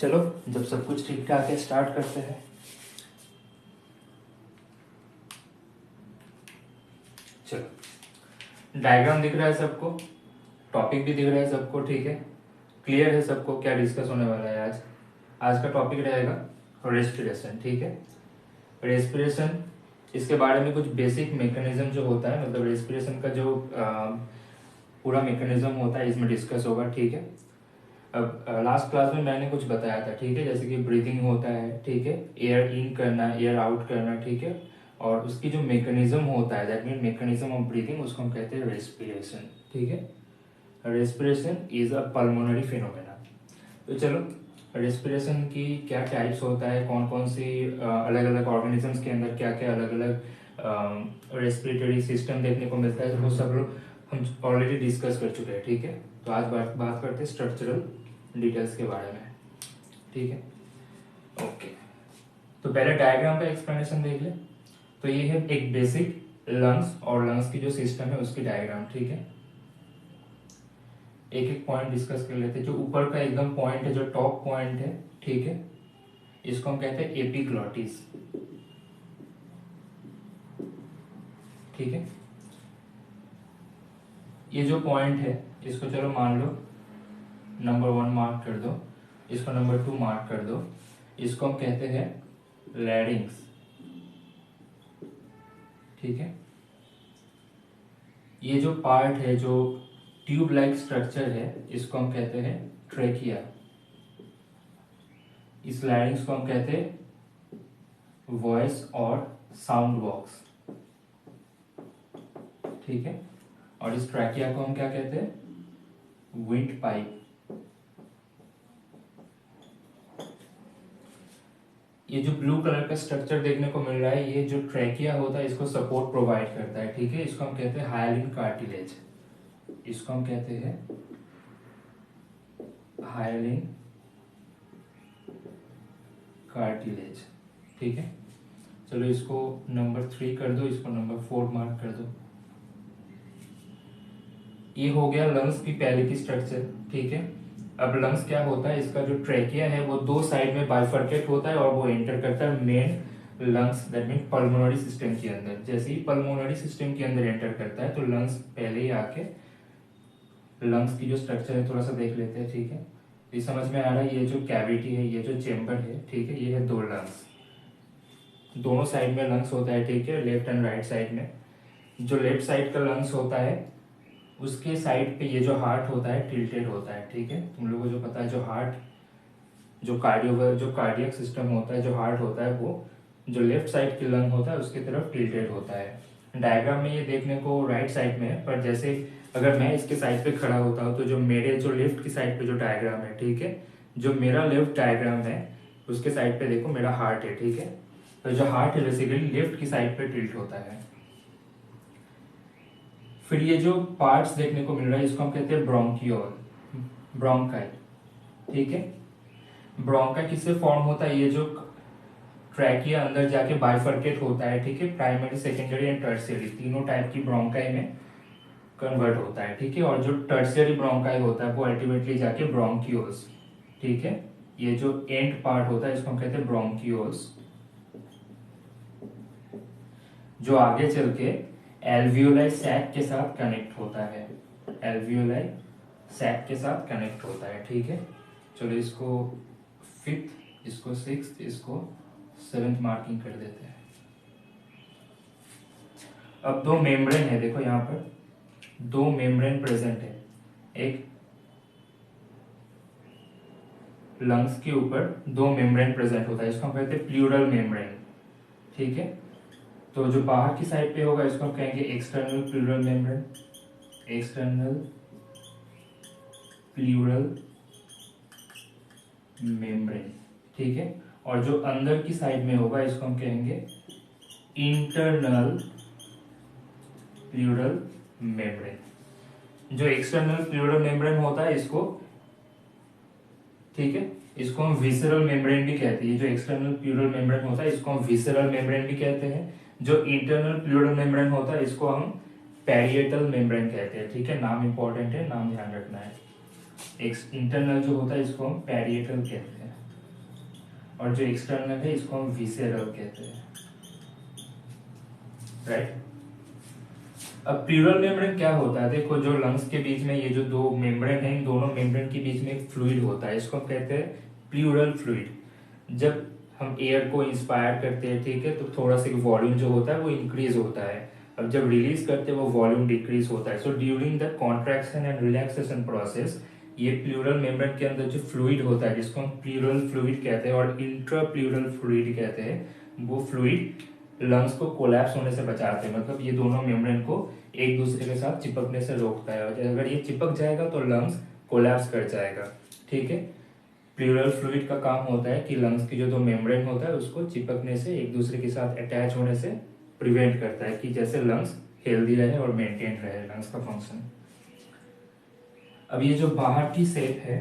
चलो जब सब कुछ ठीक ठाक है स्टार्ट करते हैं। चलो डायग्राम दिख रहा है सबको, टॉपिक भी दिख रहा है सबको, ठीक है। क्लियर है सबको क्या डिस्कस होने वाला है आज। आज का टॉपिक रहेगा रेस्पिरेशन, ठीक है। रेस्पिरेशन, इसके बारे में कुछ बेसिक मैकेनिज्म जो होता है, मतलब रेस्पिरेशन का जो पूरा मैकेनिज्म होता है इसमें डिस्कस होगा, ठीक है। अब लास्ट क्लास में मैंने कुछ बताया था, ठीक है, जैसे कि ब्रीदिंग होता है, ठीक है, एयर इन करना, एयर आउट करना, ठीक है। और उसकी जो मैकेनिज्म होता है, that mean mechanism of breathing, उसको हम कहते हैं रेस्पिरेशन, ठीक है। Respiration is a pulmonary phenomena. तो चलो रेस्पिरेशन की क्या टाइप्स होता है, कौन कौन सी अलग अलग ऑर्गेनिजम्स के अंदर क्या क्या अलग अलग रेस्पिरेटरी सिस्टम देखने को मिलता है, तो वो सब लोग हम ऑलरेडी डिस्कस कर चुके हैं, ठीक है। तो आज बात करते हैं स्ट्रक्चरल डिटेल्स के बारे में, ठीक है। ओके, तो पहले डायग्राम का एक्सप्लेनेशन देख ले। तो ये है एक बेसिक लंग्स और लंग्स की जो सिस्टम है उसकी डायग्राम, ठीक है। एक एक पॉइंट डिस्कस कर लेते हैं। जो ऊपर का एकदम पॉइंट है, जो टॉप पॉइंट है, ठीक है, इसको हम कहते हैं एपिग्लॉटिस, ठीक है। ये जो पॉइंट है इसको चलो मान लो नंबर 1 मार्क कर दो, इसको नंबर 2 मार्क कर दो। इसको हम कहते हैं लैरिंग्स, ठीक है। ये जो पार्ट है, जो ट्यूब लाइक स्ट्रक्चर है, इसको हम कहते हैं ट्रेकिया। इस लैरिंग्स को हम कहते हैं वॉइस और साउंड बॉक्स, ठीक है। और इस ट्रैकिया को हम क्या कहते हैं, विंड पाइप। ये जो ब्लू कलर का स्ट्रक्चर देखने को मिल रहा है, ये जो ट्रैकिया होता है इसको सपोर्ट प्रोवाइड करता है, ठीक है। इसको हम कहते हैं हायलिन कार्टिलेज, इसको हम कहते हैं हायलिन कार्टिलेज, ठीक है। चलो इसको नंबर 3 कर दो, इसको नंबर 4 मार्क कर दो। ये हो गया लंग्स की पहले की स्ट्रक्चर, ठीक है। अब लंग्स क्या होता है, इसका जो ट्रेकिया है वो दो साइड में बाइफर्केट होता है और वो एंटर करता है main lungs, that mean pulmonary system के अंदर। जैसे ही पल्मोनरी सिस्टम के अंदर एंटर करता है तो लंग्स पहले ही आके लंग्स की जो स्ट्रक्चर है थोड़ा सा देख लेते हैं, ठीक है। ये समझ में आ रहा है, ये जो कैविटी है, ये जो चेम्बर है, ठीक है, ये है 2 लंग्स, दोनों साइड में लंग्स होता है, ठीक है, लेफ्ट एंड राइट साइड में। जो लेफ्ट साइड का लंग्स होता है उसके साइड पे ये जो हार्ट होता है टिल्टेड होता है, ठीक है। तुम लोगों को जो पता है, जो हार्ट, जो कार्डियक सिस्टम होता है, जो हार्ट होता है, वो जो लेफ्ट साइड की लंग होता है उसकी तरफ टिल्टेड होता है। डायग्राम में ये देखने को राइट साइड में है, पर जैसे अगर मैं इसके साइड पे खड़ा होता हूँ तो जो मेरे जो लेफ्ट की साइड पे जो डायग्राम है, ठीक है, जो मेरा लेफ्ट डायग्राम है उसके साइड पे देखो मेरा हार्ट है, ठीक है। तो जो हार्ट है बेसिकली लेफ्ट की साइड पे टिल्ट होता है। फिर ये जो पार्ट्स देखने को मिल रहा है इसको हम कहते हैं ब्रोंकियोल, ब्रोंकाई, ठीक है। ब्रोंका किससे फॉर्म होता है, ये जो ट्रैकिया अंदर जाके बाइफर्केट होता है, ठीक है, प्राइमरी सेकेंडरी एंड टर्शियरी तीनों टाइप की ब्रोंकाई में कन्वर्ट होता है, ठीक है। और जो टर्शियरी ब्रोंकाई होता है वो अल्टीमेटली जाके ब्रोंकियोल्स, ठीक है। ये जो एंड पार्ट होता है इसको हम कहते हैं ब्रोंकियोल्स, जो आगे चल के एल्वियोलाई सैक के साथ कनेक्ट होता है, एल्वियोलाई सैक के साथ कनेक्ट होता है, ठीक है। चलो इसको 5th, इसको 6th, इसको 7th मार्किंग कर देते हैं। अब 2 मेम्ब्रेन है, देखो यहाँ पर 2 मेम्ब्रेन प्रेजेंट है। एक लंग्स के ऊपर 2 मेम्ब्रेन प्रेजेंट होता है, इसको हम कहते हैं प्लूरल मेम्ब्रेन, ठीक है। तो जो बाहर की साइड पे होगा इसको हम कहेंगे external pleural membrane, external pleural membrane, ठीक है। और जो अंदर की साइड में होगा इसको हम कहेंगे इंटरनल प्लूरल मेम्ब्रेन। जो एक्सटर्नल प्लूरल मेम्ब्रेन होता है इसको, ठीक है, इसको हम विसरल मेम्ब्रेन भी कहते हैं। जो एक्सटर्नल प्लूरल मेम्ब्रेन होता है इसको हम विसरल मेम्ब्रेन भी कहते हैं। जो इंटरनल प्लूरल मेम्ब्रेन होता है इसको हम पैरिएटल मेम्ब्रेन कहते हैं, ठीक है। नाम इंपॉर्टेंट है, नाम ध्यान रखना है। इंटरनल जो होता है इसको हम पैरिएटल कहते हैं। और जो एक्सटर्नल है इसको हम विसेरल कहते हैं, राइट। अब प्लूरल मेम्ब्रेन क्या होता है, देखो जो लंग्स के बीच में ये जो दो मेम्ब्रेन है, इन दोनों मेम्ब्रेन के बीच में एक फ्लूइड होता है, इसको हम कहते हैं प्लूरल फ्लूइड। जब हम एयर को इंस्पायर करते हैं, ठीक है, तो थोड़ा सा वॉल्यूम जो होता है वो इंक्रीज होता है। अब जब रिलीज करते हैं वो वॉल्यूम डिक्रीज होता है। So during the contraction and relaxation process ये प्लूरल मेम्ब्रेन के अंदर जो फ्लूइड होता है जिसको हम प्लूरल फ्लूइड कहते हैं और इंट्रा प्लूरल फ्लूइड कहते हैं, वो फ्लूइड लंग्स को कोलैप्स होने से बचाते हैं। मतलब ये दोनों मेम्ब्रेन को एक दूसरे के साथ चिपकने से रोकता है, और अगर ये चिपक जाएगा तो लंग्स कोलैप्स कर जाएगा, ठीक है। प्लूरल फ्लूइड का काम होता है कि लंग्स की जो दो मेम्ब्रेन होता है उसको चिपकने से, एक दूसरे के साथ अटैच होने से प्रिवेंट करता है, कि जैसे लंग्स हेल्दी रहे और मेंटेन रहे लंग्स का फंक्शन। अब ये जो बाहर की शेप है,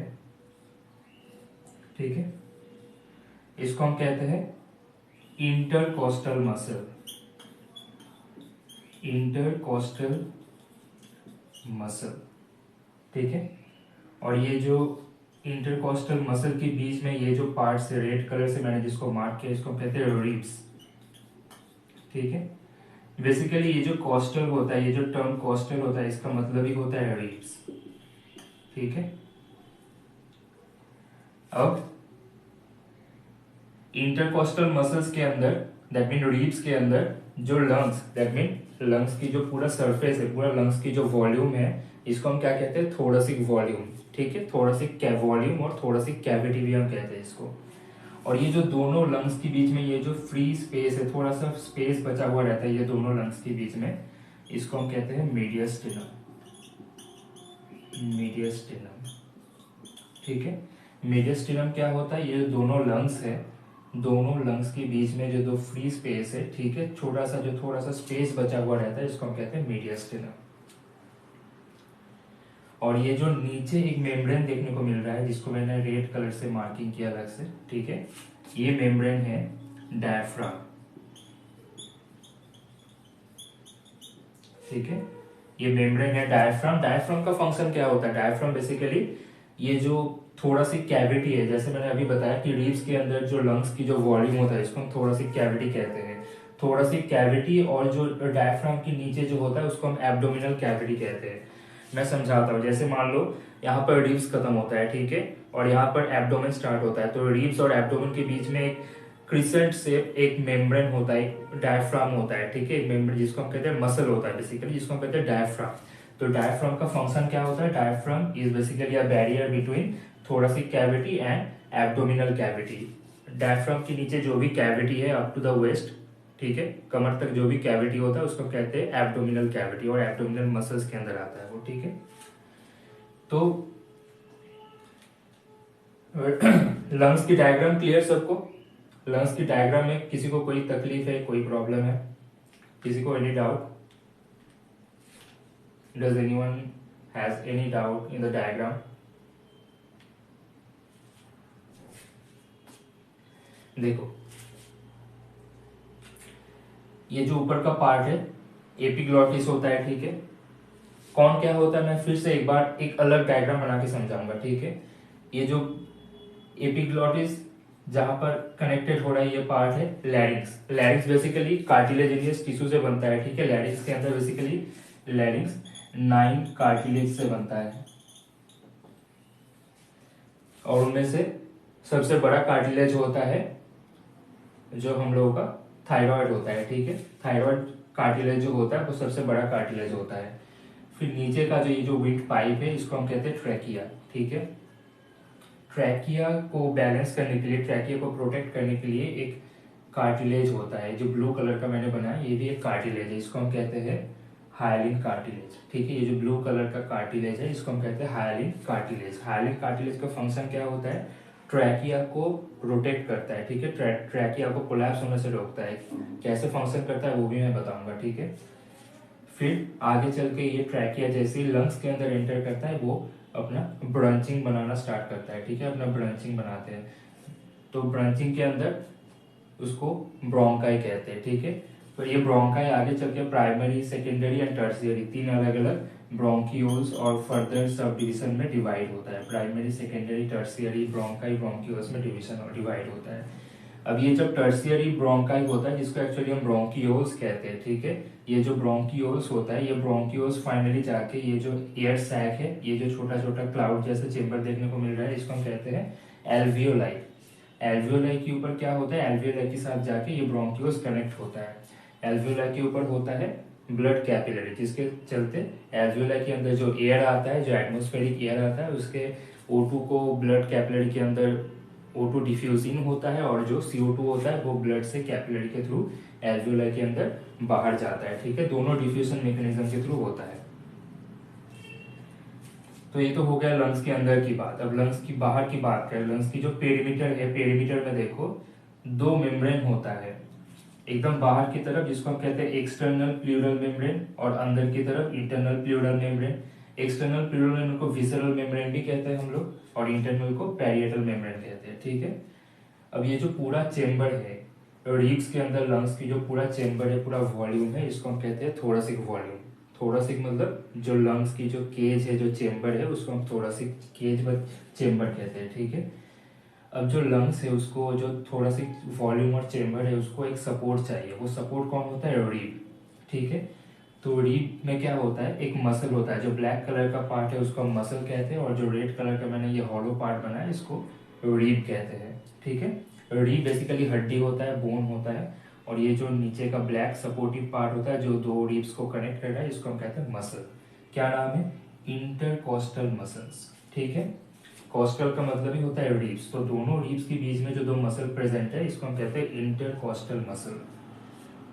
ठीक है, इसको हम कहते हैं इंटरकोस्टल मसल, इंटरकोस्टल मसल, ठीक है। और ये जो इंटरकोस्टल मसल के बीच में ये जो पार्ट से रेड कलर से मैंने जिसको मार्क किया, इसको कहते हैं रिब्स, ठीक है। बेसिकली ये जो कोस्टल होता है, ये जो टर्म कोस्टल होता है, इसका मतलब ही होता है रिब्स, ठीक है। अब इंटरकोस्टल मसल्स के अंदर, दैट मीन रिब्स के अंदर जो लंग्स, दैट मीन लंग्स की जो पूरा सरफेस है, पूरा लंग्स की जो वॉल्यूम है, इसको हम क्या कहते हैं, थोरेसिक वॉल्यूम, ठीक है। थोरेसिक वॉल्यूम और थोरेसिक कैविटी भी हम कहते हैं इसको। और ये जो दोनों लंग्स के बीच में ये जो फ्री स्पेस है, थोड़ा सा स्पेस बचा हुआ रहता है ये दोनों लंग्स के बीच में, इसको हम कहते हैं मीडियस्टिनम, मीडियस्टिनम, ठीक है। मीडियस्टिनम क्या होता है, ये जो दोनों लंग्स है, दोनों लंग्स के बीच में जो दो फ्री स्पेस है, ठीक है, छोटा सा जो थोड़ा सा स्पेस बचा हुआ रहता है, इसको हम कहते हैं मीडियस्टिनम। और ये जो नीचे एक मेम्ब्रेन देखने को मिल रहा है जिसको मैंने रेड कलर से मार्किंग किया अलग से, ठीक है, ये मेम्ब्रेन है डायफ्राम, ठीक है। ये मेम्ब्रेन है डायफ्राम। डायफ्राम का फंक्शन क्या होता है, डायफ्राम बेसिकली ये जो थोड़ा सी कैविटी है, जैसे मैंने अभी बताया कि रिब्स के अंदर जो लंग्स की जो वॉल्यूम होता है, इसको हम थोड़ा सी कैविटी कहते हैं। थोड़ा सी कैविटी और जो डायफ्राम के नीचे जो होता है उसको हम एब्डोमिनल कैविटी कहते हैं। मैं समझाता हूँ, जैसे मान लो यहाँ पर रिब्स खत्म होता है, ठीक है, और यहाँ पर एब्डोमेन स्टार्ट होता है, तो रिब्स और एब्डोमेन के बीच में एक क्रिसेंट शेप एक मेम्ब्रेन होता है, एक डायफ्राम होता है, ठीक है, एक मेम्ब्रेन जिसको हम कहते हैं मसल होता है बेसिकली, जिसको हम कहते हैं डायफ्राम। तो डायफ्राम का फंक्शन क्या होता है, diaphragm is basically a barrier between thoracic cavity and abdominal cavity. Diaphragm के नीचे जो भी कैविटी है अप टू द वेस्ट, ठीक है, कमर तक जो भी कैविटी होता है उसको कहते हैं एब्डोमिनल कैविटी, और एब्डोमिनल मसल्स के अंदर आता है वो, ठीक है। तो लंग्स की डायग्राम क्लियर सबको? लंग्स की डायग्राम में किसी को कोई तकलीफ है, कोई प्रॉब्लम है, किसी को any doubt? Does anyone has any doubt in the diagram? देखो ये जो ऊपर का पार्ट है एपिग्लॉटिस होता है, ठीक है। कौन क्या होता है, मैं फिर से एक बार एक अलग डायग्राम बना के समझाऊंगा, ठीक है। ये जो एपिग्लॉटिस जहां पर कनेक्टेड हो रहा है ये पार्ट है larynx. Larynx basically cartilaginous tissue से बनता है, ठीक है। लैरिंक्स के अंदर बेसिकली लैरिंक्स 9 कार्टिलेज से बनता है, और उनमें से सबसे बड़ा कार्टिलेज होता है जो हम लोगों का थायराइड होता है, ठीक है। थायराइड कार्टिलेज जो होता है वो सबसे बड़ा कार्टिलेज होता है। फिर नीचे का जो ये जो विंड पाइप है इसको हम कहते हैं ट्रैकिया, ठीक है। ट्रैकिया को बैलेंस करने के लिए, ट्रैकिया को प्रोटेक्ट करने के लिए एक कार्टिलेज होता है, जो ब्लू कलर का मैंने बनाया ये भी एक कार्टिलेज है, इसको हम कहते हैं हाइलिन कार्टिलेज, ठीक है। ये जो ब्लू कलर का कार्टिलेज है इसको हम कहते हैं हाइलिन कार्टिलेज। हाइलिन कार्टिलेज का फंक्शन क्या होता है, ट्रैकिया को प्रोटेक्ट करता है, ठीक है। ट्रैकिया को कोलैप्स होने से रोकता है। कैसे फंक्शन करता है वो भी मैं बताऊंगा, ठीक है। फिर आगे चल के ये ट्रैकिया जैसे ही लंग्स के अंदर एंटर करता है वो अपना ब्रांचिंग बनाना स्टार्ट करता है, ठीक है। अपना ब्रांचिंग बनाते हैं, तो ब्रांचिंग के अंदर उसको ब्रोंकाई कहते हैं, ठीक है। तो ये ब्रोंकाई आगे चल के प्राइमरी, सेकेंडरी एंड टर्शियरी 3 अलग अलग ब्रोंकियोल्स और फर्दर सब डिवीजन में डिवाइड होता है। Primary, secondary, tertiary, bronchi, bronchioles में डिवाइड होता है। अब ये जब टर्शियरी ब्रोंकाई होता है, जिसको एक्चुअली हम ब्रोंकियोल्स कहते हैं, ठीक है, ये जो ब्रोंकियोल्स होता है, ये ब्रोंकियोल्स फाइनली जाके ये जो एयर सैक है, ये जो छोटा छोटा क्लाउड जैसा चेम्बर देखने को मिल रहा है, इसको हम कहते हैं एल्वियोलाई। एल्वियोलाई के ऊपर क्या होता है, एल्वियोलाई के साथ जाके ये ब्रोंकियोल्स कनेक्ट होता है। एल्वियोलाई के ऊपर होता है ब्लड कैपिलरी, जिसके चलते एल्वियोलाई के अंदर जो एयर आता है, जो एटमोस्फेरिक एयर आता है, उसके O2 को ब्लड कैपिलरी के अंदर O2 डिफ्यूजिंग होता है, और जो CO2 होता है वो ब्लड से कैपिलरी के थ्रू एल्वियोलाई के अंदर बाहर जाता है, ठीक है। दोनों डिफ्यूजन मैकेनिज्म के थ्रू होता है। तो ये तो हो गया लंग्स के अंदर की बात। अब लंग्स की बाहर की बात करें, लंग्स की जो पेरीमीटर है, पेरीमीटर में देखो 2 मेम्ब्रेन होता है, एकदम बाहर की तरफ जिसको हम कहते हैं एक्सटर्नल प्लूरल मेम्ब्रेन, और अंदर की तरफ internal pleural membrane. External pleural membrane को विसरल मेम्ब्रेन भी कहते हैं हम लोग, और इंटरनल को पैरिएटल मेम्ब्रेन कहते हैं, ठीक है। अब ये जो पूरा चेम्बर है रिब्स के अंदर, लंग्स की जो पूरा चेम्बर है, पूरा वॉल्यूम है, इसको हम कहते हैं थोरेसिक वॉल्यूम। थोरेसिक मतलब जो लंग्स की जो केज है, जो चेम्बर है, उसको हम थोरेसिक केज व चेम्बर कहते हैं, ठीक है। अब जो लंग्स है उसको, जो थोरेसिक वॉल्यूम और चेम्बर है, उसको एक सपोर्ट चाहिए। वो सपोर्ट कौन होता है, रीब, ठीक है। तो रीब में क्या होता है, एक मसल होता है, जो ब्लैक कलर का पार्ट है उसको हम मसल कहते हैं, और जो रेड कलर का मैंने ये हॉलो पार्ट बनाया इसको रीब कहते हैं, ठीक है। रीब बेसिकली हड्डी होता है, बोन होता है, और ये जो नीचे का ब्लैक सपोर्टिव पार्ट होता है जो 2 रिब्स को कनेक्ट कर रहा है, इसको हम कहते हैं मसल। क्या नाम है, इंटरकोस्टल मसल्स, ठीक है। कोस्टल का मतलब ही होता है रिब्स, तो दोनों रिब्स के बीच में जो 2 मसल प्रेजेंट है, इसको हम कहते हैं इंटरकोस्टल मसल।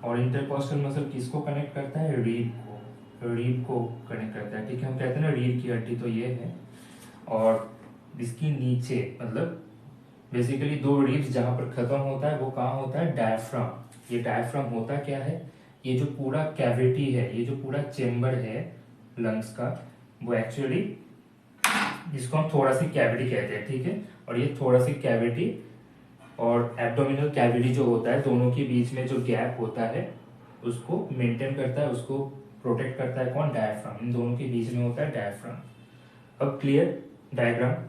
और इंटरकोस्टल मसल किसको कनेक्ट करता है, रीब को, रीब को कनेक्ट करता है, ठीक है। हम कहते हैं ना रीब की हड्डी, तो ये है, और इसकी नीचे मतलब बेसिकली 2 रिब्स जहाँ पर खत्म होता है वो कहाँ होता है, डायफ्राम। ये डायफ्राम होता क्या है, ये जो पूरा कैविटी है, ये जो पूरा चेम्बर है लंग्स का, वो एक्चुअली जिसको हम थोरेसिक कैविटी कहते हैं, ठीक है। और ये थोरेसिक कैविटी और एब्डोमिनल कैविटी जो होता है, दोनों के बीच में जो गैप होता है उसको मेंटेन करता है, उसको प्रोटेक्ट करता है कौन, डायफ्राम। इन दोनों के बीच में होता है डायफ्राम। अब क्लियर डायग्राम।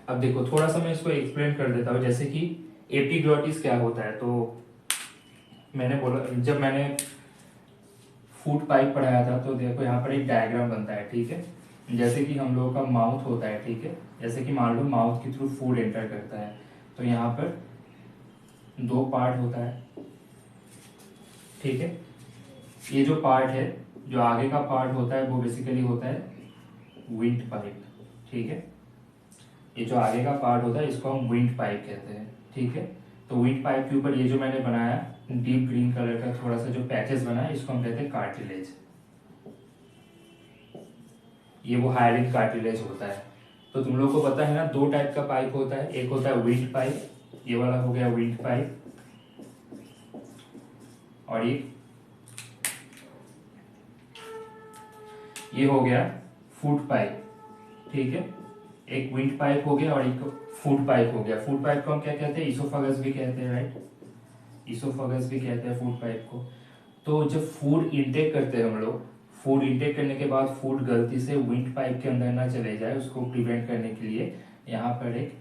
अब देखो थोड़ा सा मैं इसको एक्सप्लेन कर देता हूँ, जैसे कि एपिग्लॉटिस क्या होता है। तो मैंने बोला, जब मैंने फूड पाइप पढ़ाया था, तो देखो यहाँ पर एक डायग्राम बनता है, ठीक है। जैसे कि हम लोगों का माउथ होता है, ठीक है, जैसे कि मान लो माउथ के थ्रू फूड एंटर करता है, तो यहाँ पर 2 पार्ट होता है, ठीक है। ये जो पार्ट है, जो आगे का पार्ट होता है, वो बेसिकली होता है विंड पाइप, ठीक है। ये जो आगे का पार्ट होता है इसको हम विंड पाइप कहते हैं, ठीक है। तो विंड पाइप के ऊपर ये जो मैंने बनाया डीप ग्रीन कलर का थोड़ा सा जो पैचेस बनाया, इसको हम कहते हैं कार्टिलेज। ये वो हायरिंग कार्टिलेज होता है। तो तुम लोग को पता है ना, 2 टाइप का पाइप होता है, एक होता है विंड पाइप, ये वाला हो गया विंड पाइप, और ये हो गया फूड पाइप, ठीक है। एक विंड पाइप हो गया और एक फूड पाइप हो गया। फूड पाइप को हम क्या कहते हैं, इसोफेगस भी कहते हैं, राइट, इसोफेगस भी कहते हैं फूड पाइप को। तो जब फूड इंटेक करते हैं हम लोग, फूड इंटेक करने के बाद फूड गलती से विंड पाइप के अंदर ना चले जाए, उसको प्रिवेंट करने के लिए यहाँ पर एक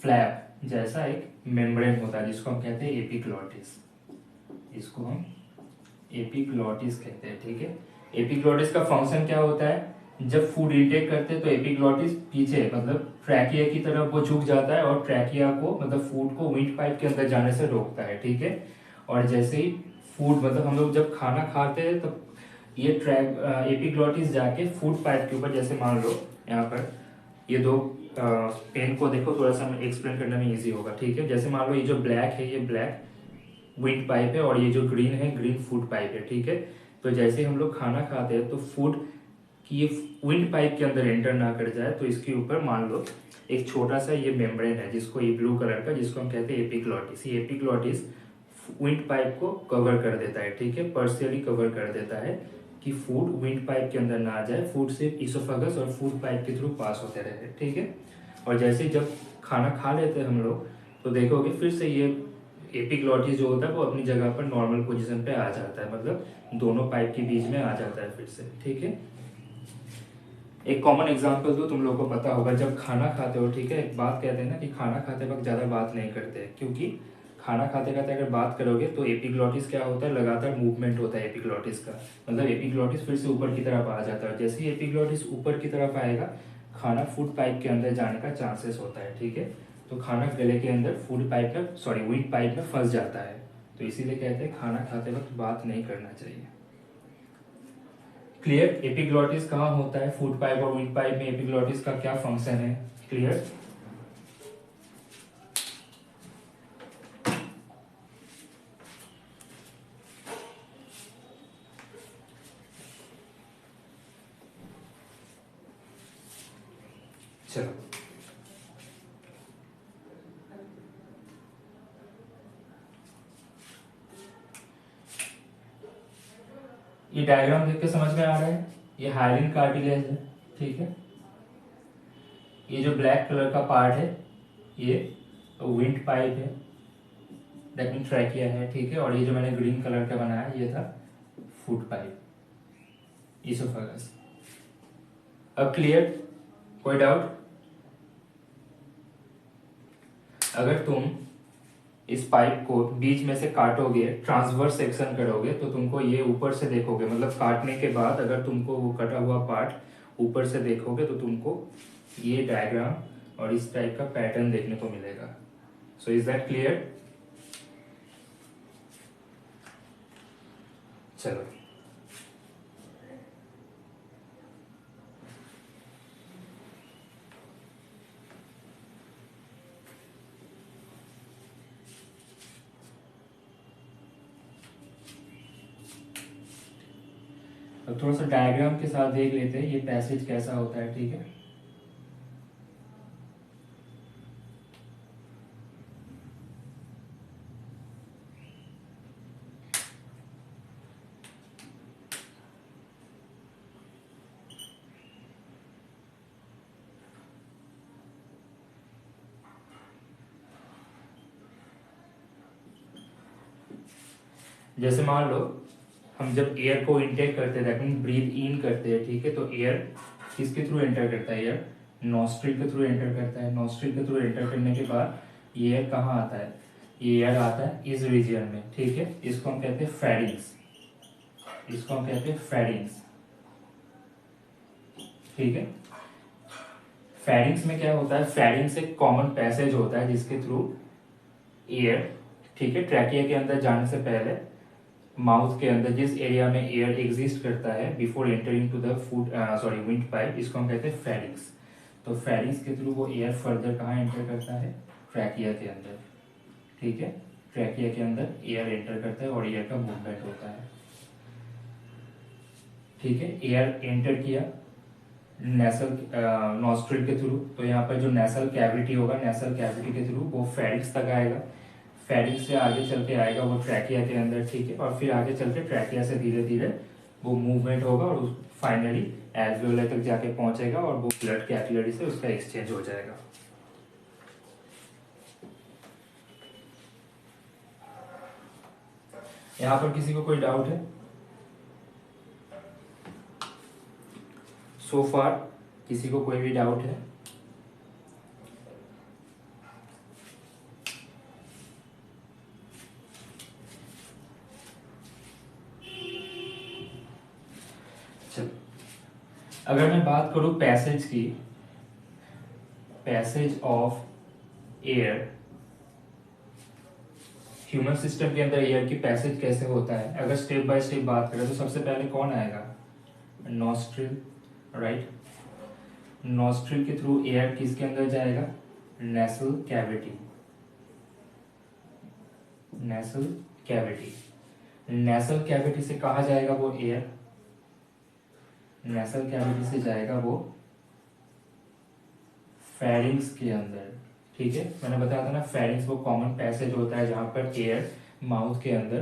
फ्लैप जैसा एक मेम्ब्रेन होता है, जिसको हम कहते हैं एपिग्लॉटिस। इसको हम एपिग्लॉटिस कहते हैं, ठीक है। एपिग्लॉटिस का फंक्शन क्या होता है, जब फूड इंटेक करते हैं तो एपिग्लॉटिस पीछे मतलब ट्रैकिया की तरफ वो झुक जाता है, और ट्रैकिया को मतलब फूड को विंड पाइप के अंदर जाने से रोकता है, ठीक है। और जैसे ही फूड मतलब हम लोग जब खाना खाते हैं तो ये एपिग्लॉटिस जाके फूड पाइप के ऊपर, जैसे मान लो यहाँ पर ये 2 पेन को देखो, थोड़ा सा एक्सप्लेन करने में इजी होगा, ठीक है। जैसे मान लो ये जो ब्लैक है, ये ब्लैक विंड पाइप है, और ये जो ग्रीन है, ग्रीन फूड पाइप है, ठीक है। तो जैसे हम लोग खाना खाते हैं तो फूड कि ये विंड पाइप के अंदर एंटर ना कर जाए, तो इसके ऊपर मान लो एक छोटा सा ये मेम्ब्रेन है, जिसको ये ब्लू कलर का, जिसको हम कहते हैं एपिग्लॉटिस। ये एपिग्लॉटिस विंड पाइप को कवर कर देता है, ठीक है, पार्शियली कवर कर देता है कि फूड विंड पाइप के अंदर ना आ जाए, फूड सिर्फ इसोफेगस और फूड पाइप के थ्रू पास होते रहे, ठीक है। और जैसे ही जब खाना खा लेते हैं हम लोग तो देखोगे फिर से ये एपिग्लॉटिस जो होता है वो अपनी जगह पर नॉर्मल पोजीशन पे आ जाता है, मतलब दोनों पाइप के बीच में आ जाता है फिर से, ठीक है। एक कॉमन एग्जांपल तो तुम लोगों को पता होगा, जब खाना खाते हो, ठीक है, एक बात कहते हैं ना कि खाना खाते वक्त ज़्यादा बात नहीं करते, क्योंकि खाना खाते खाते अगर बात करोगे तो एपिग्लॉटिस क्या होता है, लगातार मूवमेंट होता है एपिग्लॉटिस का, मतलब एपिग्लॉटिस फिर से ऊपर की तरफ आ जाता है। जैसे ही एपिग्लॉटिस ऊपर की तरफ आएगा खाना फूड पाइप के अंदर जाने का चांसेस होता है, ठीक है। तो खाना गले के अंदर फूड पाइप में विंड पाइप में फंस जाता है, तो इसीलिए कहते हैं खाना खाते वक्त बात नहीं करना चाहिए। क्लियर। एपिग्लॉटिस कहाँ होता है, फूड पाइप और विंड पाइप में एपिग्लॉटिस का क्या फंक्शन है, क्लियर। चलो ये डायग्राम देख के समझ में आ रहा है, ये हाइलिन कार्टिलेज है, ठीक है। ये जो ब्लैक कलर का पार्ट है ये विंड पाइप है, दैट मीन ट्रैकिया है, ठीक है। और ये जो मैंने ग्रीन कलर का बनाया ये था फूड पाइप, इसोफेगस। अब क्लियर, कोई डाउट। अगर तुम इस पाइप को बीच में से काटोगे, ट्रांसवर्स सेक्शन करोगे, तो तुमको ये ऊपर से देखोगे, मतलब काटने के बाद अगर तुमको वो कटा हुआ पार्ट ऊपर से देखोगे तो तुमको ये डायग्राम और इस टाइप का पैटर्न देखने को मिलेगा। So is that clear. चलो अब थोड़ा सा डायग्राम के साथ देख लेते हैं ये पैसेज कैसा होता है, ठीक है। जैसे मान लो हम जब एयर को इनटेक करते हैं, दैट मीन ब्रीथ इन करते हैं, ठीक है, तो एयर किसके थ्रू एंटर करता है, एयर नॉस्ट्रिल के थ्रू एंटर करता है। नॉस्ट्रिल के थ्रू एंटर करने के बाद ये एयर कहाँ आता है, ये एयर आता है इस रीजन में, ठीक है। इसको हम कहते हैं फेरिंग्स, इसको हम कहते हैं फेरिंग्स, ठीक है। फेरिंग्स में क्या होता है, फेरिंग्स एक कॉमन पैसेज होता है जिसके थ्रू एयर, ठीक है, ट्रैकिया के अंदर जाने से पहले माउथ के अंदर जिस एरिया में एयर एग्जिस्ट करता है before entering to the food windpipe, इसको हम कहते हैं फेरिंग्स। तो फेरिंग्स के थ्रू वो एयर फर्दर कहाँ एंटर करता है, ट्रैकिया के अंदर, ठीक है। ट्रैकिया के अंदर एयर एंटर करता है और एयर का मूवमेंट होता है, ठीक है। एयर एंटर किया नेसल नॉस्ट्रिल के थ्रू, तो यहाँ पर जो नेसल कैविटी होगा, नेसल कैविटी के थ्रू वो फेरिंग्स तक आएगा, फेरिंग्स से आगे चल के आएगा वो ट्रैकिया के अंदर, ठीक है। और फिर आगे चल के ट्रैकिया से धीरे धीरे वो मूवमेंट होगा और फाइनली एल्वियोलाई तक जाके पहुंचेगा और वो ब्लड कैपिलरी से उसका एक्सचेंज हो जाएगा। यहाँ पर किसी को कोई डाउट है सो फार, किसी को कोई भी डाउट है। चलो अगर मैं बात करूं पैसेज की, passage of air, human system के अंदर एयर की पैसेज कैसे होता है, अगर स्टेप बाय स्टेप बात करें तो सबसे पहले कौन आएगा, नॉस्ट्रिल, राइट। नॉस्ट्रिल के थ्रू एयर किसके अंदर जाएगा, nasal cavity, nasal cavity. Nasal cavity से कहा जाएगा वो एयर, नेसल कैविटी से जाएगा वो फेरिंग्स के अंदर, ठीक है। मैंने बताया था ना फेरिंग्स वो कॉमन पैसेज होता है जहां पर एयर माउथ के अंदर,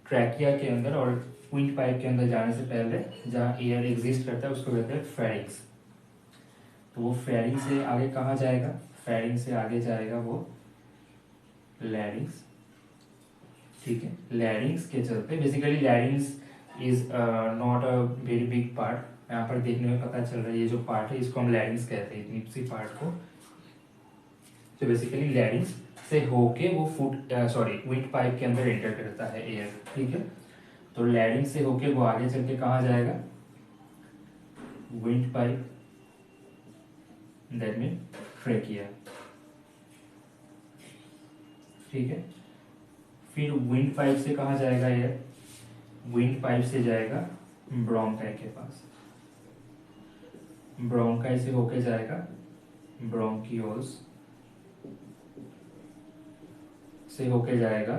ट्रैकिया के अंदर और विंड पाइप के अंदर जाने से पहले जहाँ एयर एग्जिस्ट करता है उसको कहते हैं फेरिंग्स। तो वो फेरिंग से आगे कहाँ जाएगा? फेरिंग से आगे जाएगा वो लैरिंग्स। ठीक है, लैरिंग्स के चलते basically लैरिंग्स is not a very big part. यहाँ पर देखने में पता चल रहा है ये जो पार्ट है इसको हम लैरिंग्स कहते हैं, इतनी सी पार्ट को। तो बेसिकली लैरिंग्स से होके वो विंड पाइप के अंदर एंटर करता है एयर। ठीक है, तो लैरिंग्स से होके वो आगे चल के कहाँ जाएगा? Wind pipe, that mean trachea. ठीक है, फिर विंड पाइप से कहाँ जाएगा एयर? विंड पाइप से जाएगा ब्रोंकाई के पास, ब्रोंकाई से होके जाएगा ब्रोंकियोल्स, से होके जाएगा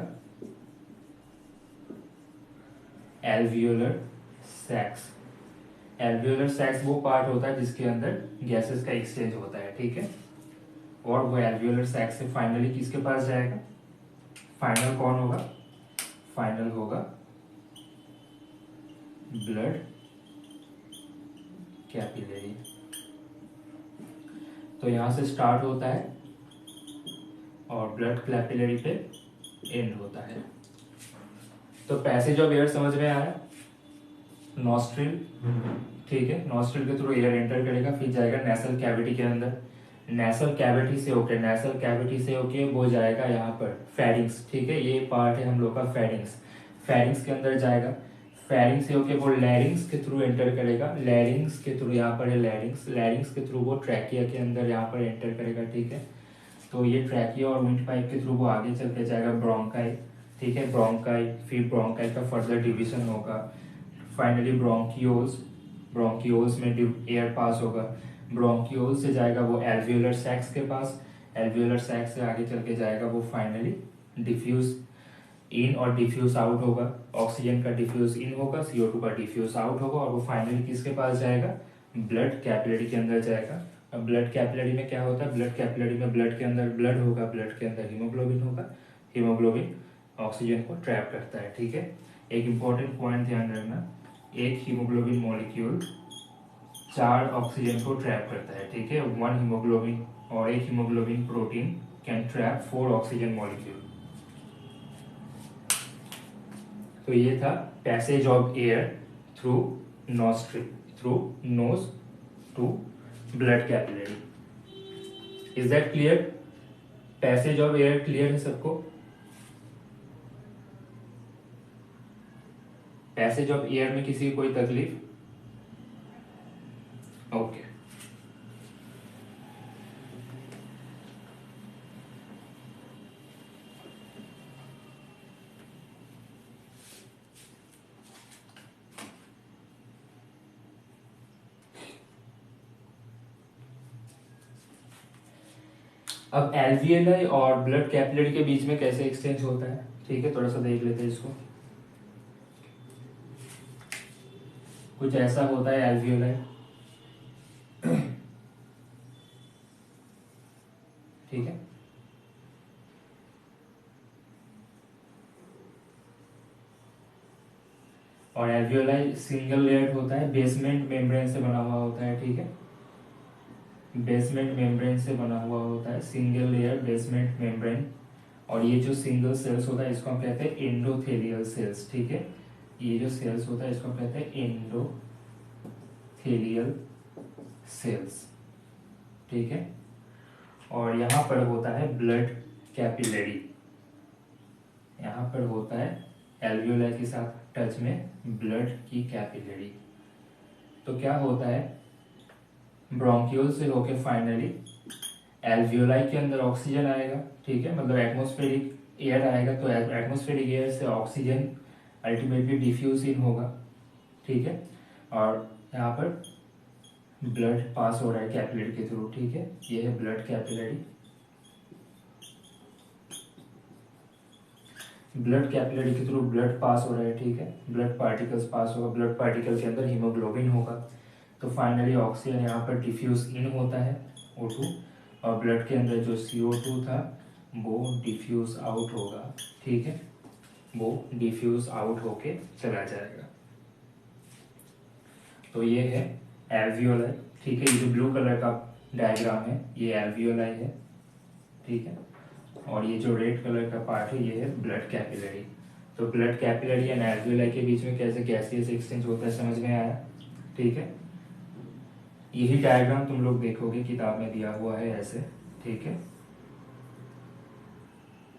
एल्वियोलर सैक्स। एल्वियोलर सैक्स वो पार्ट होता है जिसके अंदर गैसेस का एक्सचेंज होता है। ठीक है, और वो एल्वियोलर सैक्स से फाइनली किसके पास जाएगा? फाइनल कौन होगा? फाइनल होगा ब्लड कैपिलरी। तो यहां से स्टार्ट होता है और ब्लड कैपिलरी पे एंड होता है। तो पैसेज ऑफ एयर समझ में आया? नॉस्ट्रिल, ठीक है, नॉस्ट्रिल के थ्रू एयर एंटर करेगा, फिर जाएगा नेसल कैविटी के अंदर, नेसल कैविटी से होके वो जाएगा यहाँ पर फेरिंग्स। ठीक है, ये पार्ट है हम लोग का फेरिंग्स। फेरिंग्स के अंदर जाएगा, फेरिंग्स से होके वो लैरिंग्स के थ्रू एंटर करेगा, लैरिंग्स के थ्रू यहाँ पर है लैरिंग्स, लैरिंग्स के थ्रू वो ट्रैकिया के अंदर यहाँ पर एंटर करेगा। ठीक है, तो ये ट्रैकिया और विंड पाइप के थ्रू वो आगे चल के जाएगा ब्रोंकाई। ठीक है, ब्रोंकाई, फिर ब्रोंकाई का फर्दर डिवीजन होगा, फाइनली ब्रोंकियोल्स, ब्रोंकियोल्स में एयर पास होगा, ब्रोंकियोल से जाएगा वो एल्वियोलर सैक्स के पास, एल्वियोलर सैक्स से आगे चल के जाएगा वो फाइनली डिफ्यूज इन और डिफ्यूज आउट होगा, ऑक्सीजन का डिफ्यूज इन होगा, CO2 का डिफ्यूज आउट होगा, और वो फाइनली किसके पास जाएगा? ब्लड कैपिलरी के अंदर जाएगा। अब ब्लड कैपिलरी में क्या होता है? ब्लड कैपिलरी में ब्लड के अंदर ब्लड होगा, ब्लड के अंदर हीमोग्लोबिन होगा, हीमोग्लोबिन ऑक्सीजन को ट्रैप करता है। ठीक है, एक इंपॉर्टेंट पॉइंट ध्यान रखना, एक हीमोग्लोबिन मॉलिक्यूल 4 ऑक्सीजन को ट्रैप करता है। ठीक है, 1 हीमोग्लोबिन और एक haemoglobin protein can trap 4 oxygen molecule. तो ये था passage of air through nostril, through nose to blood capillary. Is that clear? Passage of air clear है सबको? पैसेज ऑफ एयर में किसी की कोई तकलीफ? ओके। अब एल्वियोलाई और ब्लड कैपिलरी के बीच में कैसे एक्सचेंज होता है? ठीक है, थोड़ा सा देख लेते हैं इसको। कुछ ऐसा होता है एल्वियोलाई, ठीक है, और एल्वियोलाई सिंगल लेयर्ड होता है, बेसमेंट मेम्ब्रेन से बना हुआ होता है। ठीक है, बेसमेंट मेम्ब्रेन से बना हुआ होता है, सिंगल लेयर बेसमेंट मेम्ब्रेन। और ये जो सिंगल सेल्स होता है इसको हम कहते हैं एंडोथेलियल सेल्स। ठीक है, ये जो सेल्स होता है इसको हम कहते हैं एंडोथेलियल सेल्स। ठीक है, और यहाँ पर होता है ब्लड कैपिलरी, यहाँ पर होता है एल्वियोलाई के साथ टच में ब्लड की कैपिलरी। तो क्या होता है, ब्रोंकियोल से होके फाइनली एल्वियोलाई के अंदर ऑक्सीजन आएगा। ठीक है, मतलब एटमॉस्फेरिक एयर आएगा, तो एटमॉस्फेरिक एयर से ऑक्सीजन अल्टीमेटली डिफ्यूज इन होगा। ठीक है, और यहाँ पर ब्लड पास हो रहा है कैपिलरी के थ्रू। ठीक है, ये है ब्लड कैपिलरी, ब्लड कैपिलरी के थ्रू ब्लड पास हो रहा है। ठीक है, ब्लड पार्टिकल्स पास होगा, ब्लड पार्टिकल के अंदर हीमोग्लोबिन होगा, तो फाइनली ऑक्सीजन यहाँ पर डिफ्यूज इन होता है O2, और ब्लड के अंदर जो CO2 था वो डिफ्यूज आउट होगा। ठीक है, वो डिफ्यूज आउट होके चला जाएगा। तो ये है एल्वियोलाई, ठीक है। ये जो ब्लू कलर का डायग्राम है ये एल्वियोलाई है, ठीक है। और ये जो रेड कलर का पार्ट है ये है ब्लड कैपिलरी। तो ब्लड कैपिलरी एंड एल्वियोलाई के बीच में कैसे गैसियस एक्सचेंज होता है समझ में आया, ठीक है। यही डायग्राम तुम लोग देखोगे किताब में दिया हुआ है ऐसे, ठीक है।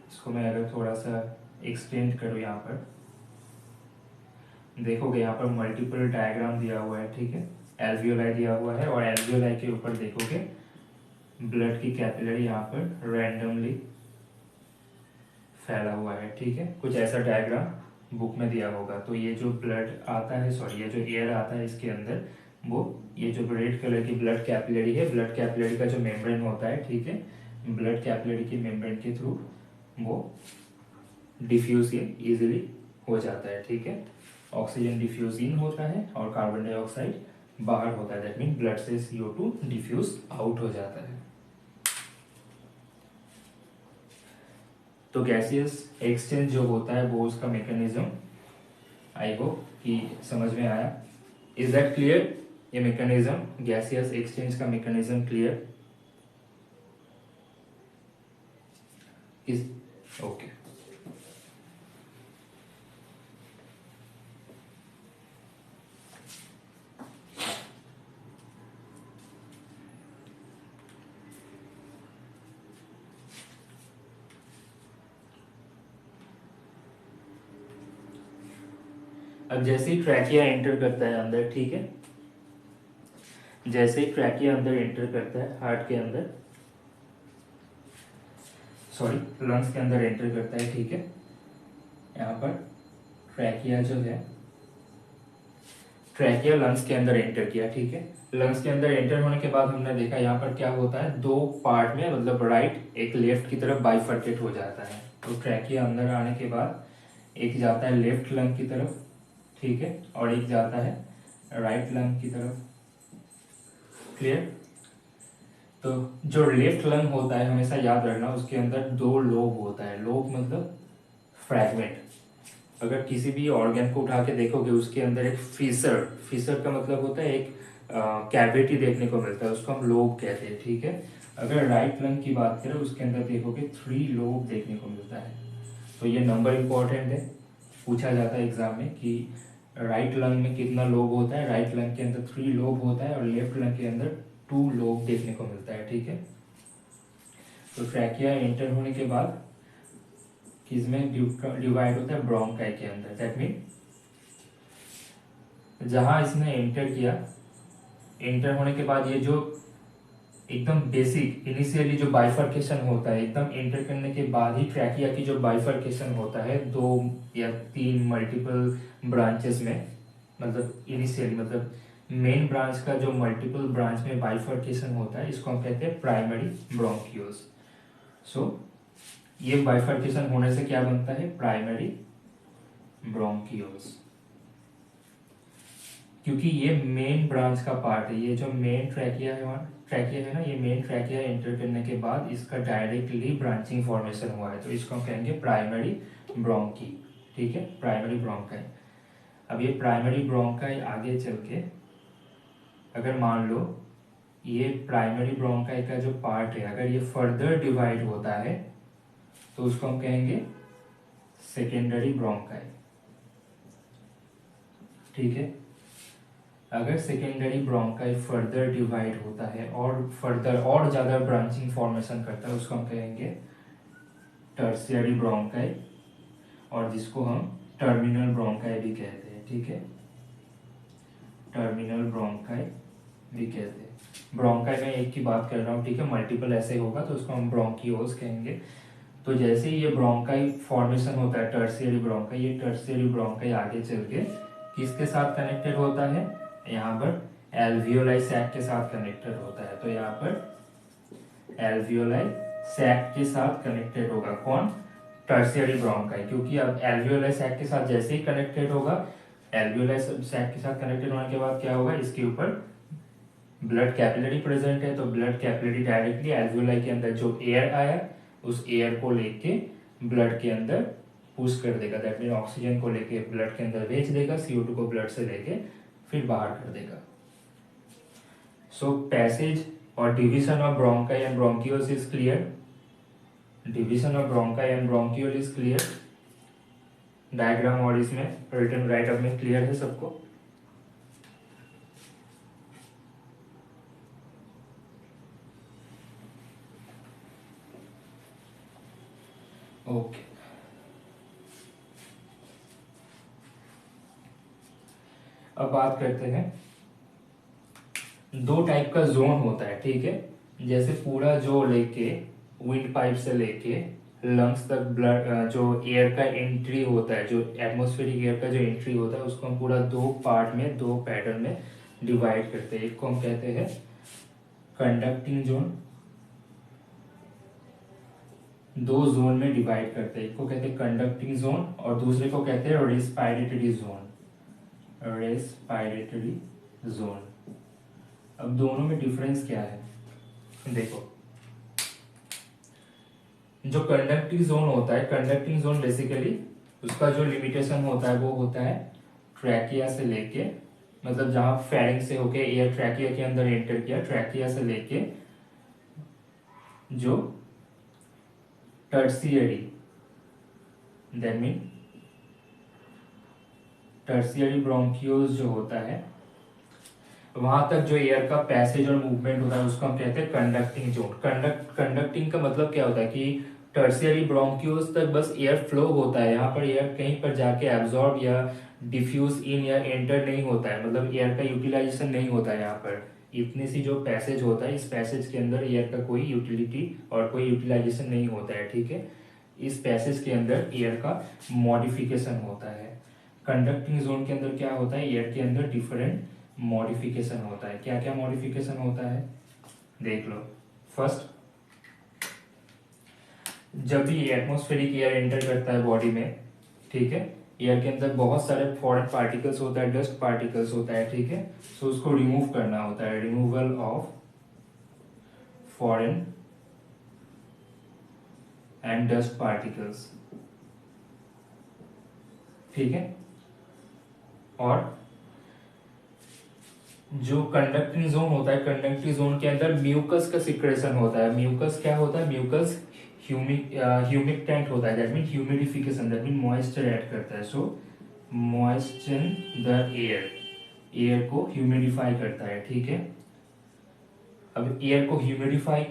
इसको मैं अगर थोड़ा सा एक्सटेंड करूँ यहाँ पर देखोगे, यहाँ पर मल्टीपल डायग्राम दिया हुआ है, ठीक है। एल्वियोलाई दिया हुआ है और एल्वियोलाई के ऊपर देखोगे ब्लड की कैपिलरी यहाँ पर रैंडमली फैला हुआ है, ठीक है। कुछ ऐसा डायग्राम बुक में दिया होगा। तो ये जो ब्लड आता है, सॉरी ये जो एयर आता है इसके अंदर, वो ये जो रेड कलर की ब्लड कैपिलरी है, ब्लड कैपिलरी का जो मेम्ब्रेन होता है, ठीक है, ब्लड कैपिलरी की मेम्ब्रेन के थ्रू वो डिफ्यूज इजीली हो जाता है, ठीक है। ऑक्सीजन डिफ्यूज इन होता है और कार्बन डाइऑक्साइड बाहर होता है, दैट मीन ब्लड से CO2 डिफ्यूज आउट हो जाता है। तो गैसियस एक्सचेंज जो होता है वो उसका मैकेनिज्म आई होप कि समझ में आया। Is that clear? ये मैकेनिज्म गैसियस एक्सचेंज का मैकेनिज्म क्लियर? Is okay. अब जैसे ही ट्रैकिया एंटर करता है अंदर, ठीक है, जैसे ही ट्रैकिया अंदर एंटर करता है हार्ट के अंदर, सॉरी लंग्स के अंदर एंटर करता है, ठीक है। यहाँ पर ट्रैकिया जो है, ट्रैकिया लंग्स के अंदर एंटर किया, ठीक है। लंग्स के अंदर एंटर होने के बाद हमने देखा यहाँ पर क्या होता है, दो पार्ट में मतलब राइट एक लेफ्ट की तरफ बाइफर्केट हो जाता है। तो ट्रैकिया अंदर आने के बाद एक जाता है लेफ्ट लंग की तरफ, ठीक है, और एक जाता है राइट लंग की तरफ, क्लियर। तो जो लेफ्ट लंग होता है हमेशा याद रखना उसके अंदर दो लोब होता है। लोब मतलब फ्रैगमेंट। अगर किसी भी ऑर्गन को उठा के देखोगे उसके अंदर एक फिशर, फिशर का मतलब होता है एक कैविटी देखने को मिलता है, उसको हम लोब कहते हैं, ठीक है। अगर राइट लंग की बात करें उसके अंदर देखोगे 3 लोब देखने को मिलता है। तो ये नंबर इंपॉर्टेंट है, पूछा जाता है एग्जाम में कि राइट लंग में कितना लोब होता है। राइट लंग के अंदर 3 लोब होता है और लेफ्ट लंग के अंदर 2 लोब देखने को मिलता है, ठीक है। तो ट्रैकिया एंटर होने के बाद किसमें डिवाइड होता है, ब्रोंकाई के अंदर। दैट मीन जहां इसने एंटर किया, एंटर होने के बाद ये जो एकदम बेसिक इनिशियली जो बाइफर्केशन होता है, एकदम एंटर करने के बाद ही ट्रैकिया की जो बाइफर्केशन होता है 2 या 3 मल्टीपल ब्रांचेस में, मतलब इनिशियली मतलब मेन ब्रांच का जो मल्टीपल ब्रांच में बाइफर्केशन होता है इसको हम कहते हैं प्राइमरी ब्रोंकियोल्स। सो ये बाइफर्केशन होने से क्या बनता है, प्राइमरी ब्रोंकियोल्स। क्योंकि ये मेन ब्रांच का पार्ट है, ये जो मेन ट्रैकिया है ना, ये मेन ट्रैकिया एंटर करने के बाद इसका डायरेक्टली ब्रांचिंग फॉर्मेशन हुआ है, तो इसको हम कहेंगे प्राइमरी ब्रोंकी, ठीक है, प्राइमरी ब्रोंकाई। अब ये प्राइमरी ब्रोंकाई आगे चल के अगर मान लो ये प्राइमरी ब्रोंकाई का जो पार्ट है अगर ये फर्दर डिवाइड होता है तो उसको हम कहेंगे सेकेंडरी ब्रोंकाई, ठीक है। अगर सेकेंडरी ब्रोंकाई फर्दर डिवाइड होता है और फर्दर और ज़्यादा ब्रांचिंग फॉर्मेशन करता है उसको हम कहेंगे टर्शियरी ब्रोंकाई, और जिसको हम टर्मिनल ब्रोंकाई भी कहते हैं, ठीक है, टर्मिनल ब्रोंकाई भी कहते हैं। ब्रोंकाई में एक की बात कर रहा हूँ, ठीक है, मल्टीपल ऐसे होगा तो उसको हम ब्रोंकियोल्स कहेंगे। तो जैसे ही ये ब्रोंकाई फॉर्मेशन होता है टर्शियरी ब्रोंकाई, ये टर्शियरी ब्रोंकाई आगे चल के किसके साथ कनेक्टेड होता है, यहाँ पर एल्वियोलाई सैक के साथ कनेक्टेड होता है। तो यहाँ पर एल्वियोलाई सैक के साथ कनेक्टेड होगा कौन, टर्शियरी ब्रोंकाई, क्योंकि अब एल्वियोलाई सैक के साथ जैसे ही कनेक्टेड होगा, एल्वियोलाई सैक के साथ कनेक्टेड होने के बाद क्या होगा, इसके ऊपर ब्लड कैपिलरी प्रेजेंट है, तो ब्लड कैपिलरी डायरेक्टली एल्वियोलाई के अंदर जो एयर आया उस एयर को लेके ब्लड के अंदर पुश कर देगा, दैट मीन ऑक्सीजन को लेके ब्लड के अंदर भेज देगा, CO2 को ब्लड से लेके फिर बाहर कर देगा। सो पैसेज और division of bronchi and bronchioles is clear. Division of bronchi and bronchiole is clear. Diagram और इसमें रिटन राइट अप में क्लियर है सबको। ओके, अब बात करते हैं, दो टाइप का जोन होता है, ठीक है। जैसे पूरा जो लेके विंड पाइप से लेके लंग्स तक ब्लड जो एयर का एंट्री होता है, जो एटमॉस्फेरिक एयर का जो एंट्री होता है, उसको हम पूरा दो पार्ट में, दो पैटर्न में डिवाइड करते हैं। एक को हम कहते हैं कंडक्टिंग जोन, दो जोन में डिवाइड करते हैं। एक को कहते हैं कंडक्टिंग जोन और दूसरे को कहते हैं रेस्पिरेटरी जोन। Respiratory zone. अब दोनों में डिफरेंस क्या है, देखो। जो कंडक्टिंग जोन होता है, कंडक्टिंग जोन बेसिकली उसका जो लिमिटेशन होता है वो होता है ट्रैकिया से लेके, मतलब जहां फेरिंग से होके एयर ट्रैकिया के अंदर एंटर किया, ट्रैकिया से लेके जो tertiary, that mean tertiary bronchioles जो होता है, वहां तक जो एयर का पैसेज और मूवमेंट होता है उसको हम कहते हैं कंडक्टिंग जोन। कंडक्टिंग का मतलब क्या होता है कि टर्शियरी ब्रोंकियोल्स तक बस एयर फ्लो होता है, यहाँ पर एयर कहीं पर जाके एब्जॉर्ब या डिफ्यूज इन या एंटर नहीं होता है, मतलब एयर का यूटिलाइजेशन नहीं होता है। यहाँ पर इतनी सी जो पैसेज होता है, इस पैसेज के अंदर एयर का कोई यूटिलिटी और कोई यूटिलाइजेशन नहीं होता है, ठीक है। इस पैसेज के अंदर एयर का मॉडिफिकेशन होता है। कंडक्टिंग जोन के अंदर क्या होता है, एयर के अंदर डिफरेंट मॉडिफिकेशन होता है। क्या क्या मॉडिफिकेशन होता है देख लो। फर्स्ट, जब भी एटमॉस्फेरिक एयर एंटर करता है बॉडी में, ठीक है, एयर के अंदर बहुत सारे फॉरेन पार्टिकल्स होता है, डस्ट पार्टिकल्स होता है, ठीक है। सो उसको रिमूव करना होता है, removal of foreign and dust particles, ठीक है। और जो कंडक्टिंग जोन होता है, कंडक्टिंग जोन के अंदर म्यूकस का सिक्रेशन होता है। म्यूकस क्या होता है, म्यूकस ह्यूमिकटेंट होता है, that mean humidification, that mean moisture add करता है। सो मॉइस्चर द एयर, एयर को ह्यूमिडिफाई करता है, ठीक है। अब एयर को ह्यूमिडिफाई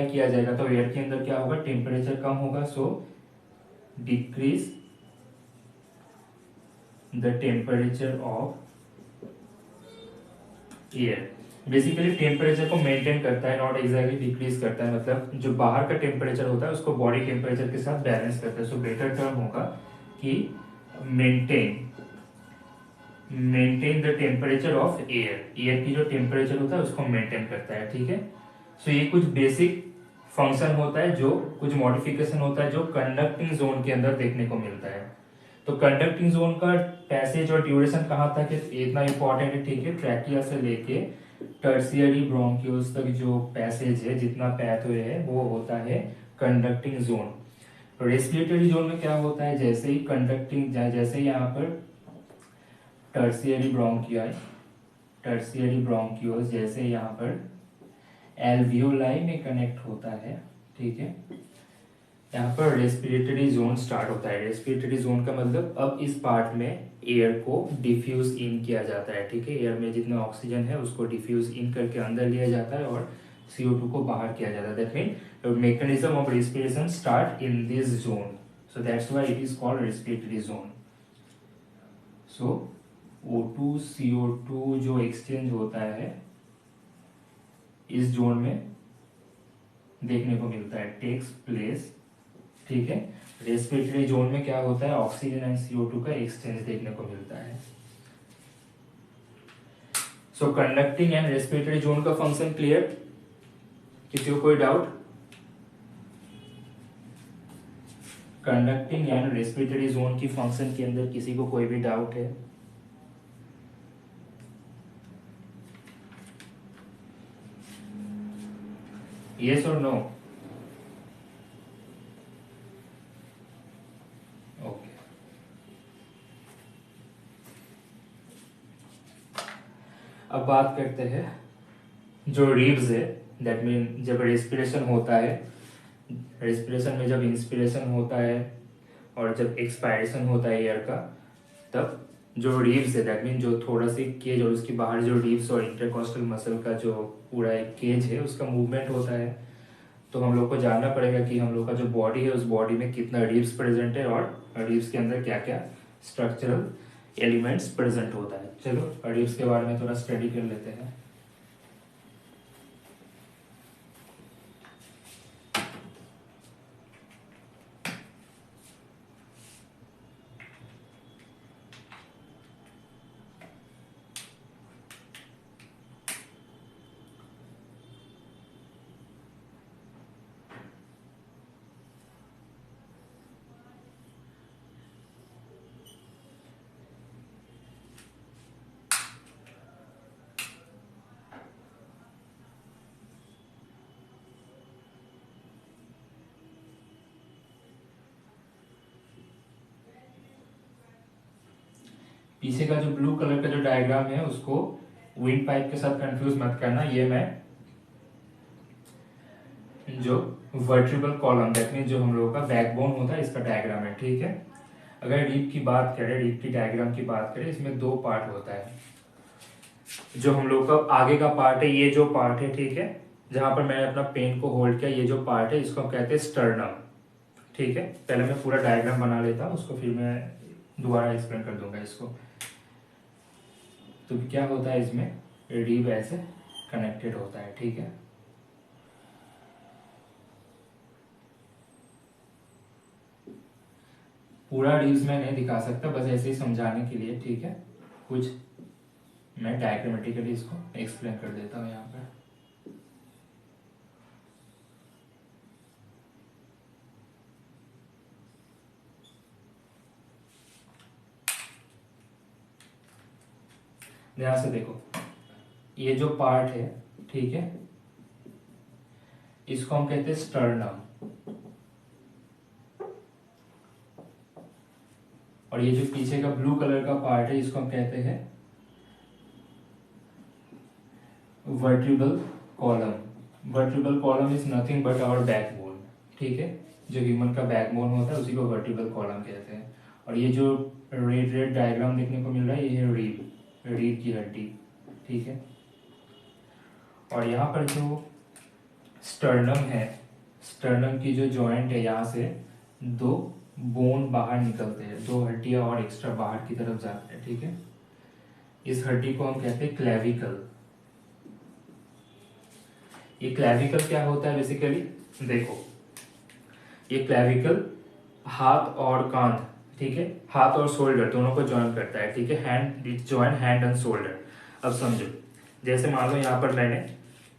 किया जाएगा तो एयर के अंदर क्या होगा, टेम्परेचर कम होगा। So decrease the temperature of air. Basically temperature को मेंटेन करता है, नॉट एग्जैक्टली डिक्रीज करता है, मतलब जो बाहर का टेम्परेचर होता है उसको बॉडी टेम्परेचर के साथ बैलेंस करता है। सो बेटर टर्म होगा कि maintain the temperature of air, air की जो टेम्परेचर होता है उसको मेंटेन करता है, ठीक है। सो ये कुछ बेसिक फंक्शन होता है, जो कुछ मॉडिफिकेशन होता है जो कंडक्टिंग जोन के अंदर देखने को मिलता है। तो कंडक्टिंग जोन का पैसेज और ड्यूरेशन कहाँ तक है, इतना इंपॉर्टेंट है, ठीक है। ट्रैकिया से लेके टर्शियरी ब्रोंकियोल्स तक जो पैसेज है, जितना पैथवे है, वो होता है कंडक्टिंग जोन। रेस्पिरेटरी जोन में क्या होता है, जैसे ही कंडक्टिंग, जैसे ही यहाँ पर टर्शियरी ब्रोंकियोल्स जैसे यहाँ पर एल्वियोलाई में कनेक्ट होता है, ठीक है, यहाँ पर रेस्पिरेटरी जोन स्टार्ट होता है। रेस्पिरेटरी जोन का मतलब अब इस पार्ट में एयर को डिफ्यूज इन किया जाता है, ठीक है। एयर में जितना ऑक्सीजन है उसको डिफ्यूज इन करके अंदर लिया जाता है और CO2 को बाहर किया जाता है। That mean mechanism of respiration start in this zone, so that's why it is called respiratory zone. So O2 CO2 जो एक्सचेंज होता है इस जोन में देखने को मिलता है, टेक्स प्लेस, ठीक है। रेस्पिरेटरी जोन में क्या होता है, ऑक्सीजन एंड CO2 का एक्सचेंज देखने को मिलता है। सो कंडक्टिंग एंड रेस्पिरेटरी जोन का फंक्शन क्लियर, किसी को कोई doubt? Conducting and respiratory zone की फंक्शन के अंदर किसी को कोई भी डाउट है? यस और नो? अब बात करते हैं जो रिब्स है, दैट मीन जब रेस्पिरेशन होता है, रेस्पिरेशन में जब इंस्पिरेशन होता है और जब एक्सपायरेशन होता है एयर का, तब जो रिब्स है, दैट मीन जो थोड़ा सी केज और उसके बाहर जो रिब्स और इंटरकॉस्टल मसल का जो पूरा एक केज है उसका मूवमेंट होता है। तो हम लोग को जानना पड़ेगा कि हम लोग का जो बॉडी है उस बॉडी में कितना रिब्स प्रेजेंट है और रिब्स के अंदर क्या क्या स्ट्रक्चरल एलिमेंट्स प्रेजेंट होता है। चलो रिब्स के बारे में थोड़ा स्टडी कर लेते हैं। पीछे का जो ब्लू कलर का जो डायग्राम है उसको विंड पाइप के साथ कंफ्यूज मत करना। ये मैं जो वर्टिब्रल कॉलम, दैट मीन जो हम लोगों का बैकबोन होता है, इसका डायग्राम है, ठीक है। अगर रीप की बात करें, रीप की डायग्राम की बात करें, इसमें दो पार्ट होता है। जो हम लोग का आगे का पार्ट है, ये जो पार्ट है, ठीक है, जहां पर मैंने अपना पेन को होल्ड किया, ये जो पार्ट है इसको हम कहते हैं स्टर्नम, ठीक है। पहले मैं पूरा डायग्राम बना लेता हूँ, उसको फिर मैं दोबारा एक्सप्लेन कर दूंगा इसको। तो क्या होता है इसमें, रीब ऐसे कनेक्टेड होता है, ठीक है। पूरा रीब्स मैं नहीं दिखा सकता, बस ऐसे ही समझाने के लिए, ठीक है। कुछ मैं डायग्रामेटिकली इसको एक्सप्लेन कर देता हूँ यहाँ पर। ध्यान से देखो, ये जो पार्ट है, ठीक है, इसको हम कहते हैं स्टर्नम, और ये जो पीछे का ब्लू कलर का पार्ट है इसको हम कहते हैं vertebral column. Vertebral column is nothing but our backbone, ठीक है। जो ह्यूमन का बैकबोन होता है उसी को वर्टिब्रल कॉलम कहते हैं। और ये जो रेड रेड डायग्राम देखने को मिल रहा है, ये है रीब, रीब की हड्डी, ठीक है। और यहाँ पर जो स्टर्नम है, स्टर्नम की जो जॉइंट है, यहाँ से दो बोन बाहर निकलते हैं, दो हड्डियां और एक्स्ट्रा बाहर की तरफ जाते हैं, ठीक है। इस हड्डी को हम कहते हैं क्लेविकल। ये क्लेविकल क्या होता है बेसिकली, देखो, ये क्लेविकल हाथ और कांध, ठीक है, हाथ और शोल्डर दोनों को ज्वाइन करता है, ठीक है। Hand join hand and shoulder. अब समझो, जैसे मान लो यहाँ पर मैंने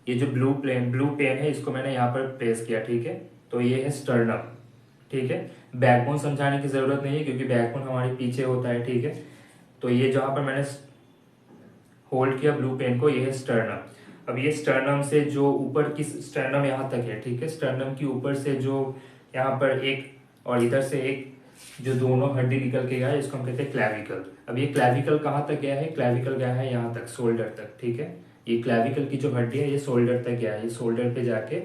ये जो ब्लू पेन है इसको मैंने यहाँ पर प्लेस किया, ठीक है। तो ये है स्टर्नम, ठीक है। बैकबोन समझाने की जरूरत नहीं है क्योंकि बैकबोन हमारे पीछे होता है, ठीक है। तो ये जहां पर मैंने होल्ड किया ब्लू पेन को, ये है स्टर्नम। अब ये स्टर्नम से जो ऊपर की स्टर्नम यहाँ तक है, ठीक है। स्टर्नम की ऊपर से जो यहाँ पर एक और इधर से एक जो दोनों हड्डी निकल के गया है, इसको हम कहते हैं क्लैविकल। अब ये क्लैविकल कहाँ तक गया है, क्लैविकल गया है यहाँ तक, शोल्डर तक, ठीक है। ये क्लैविकल की जो हड्डी है ये शोल्डर तक गया है, ये शोल्डर पे जाके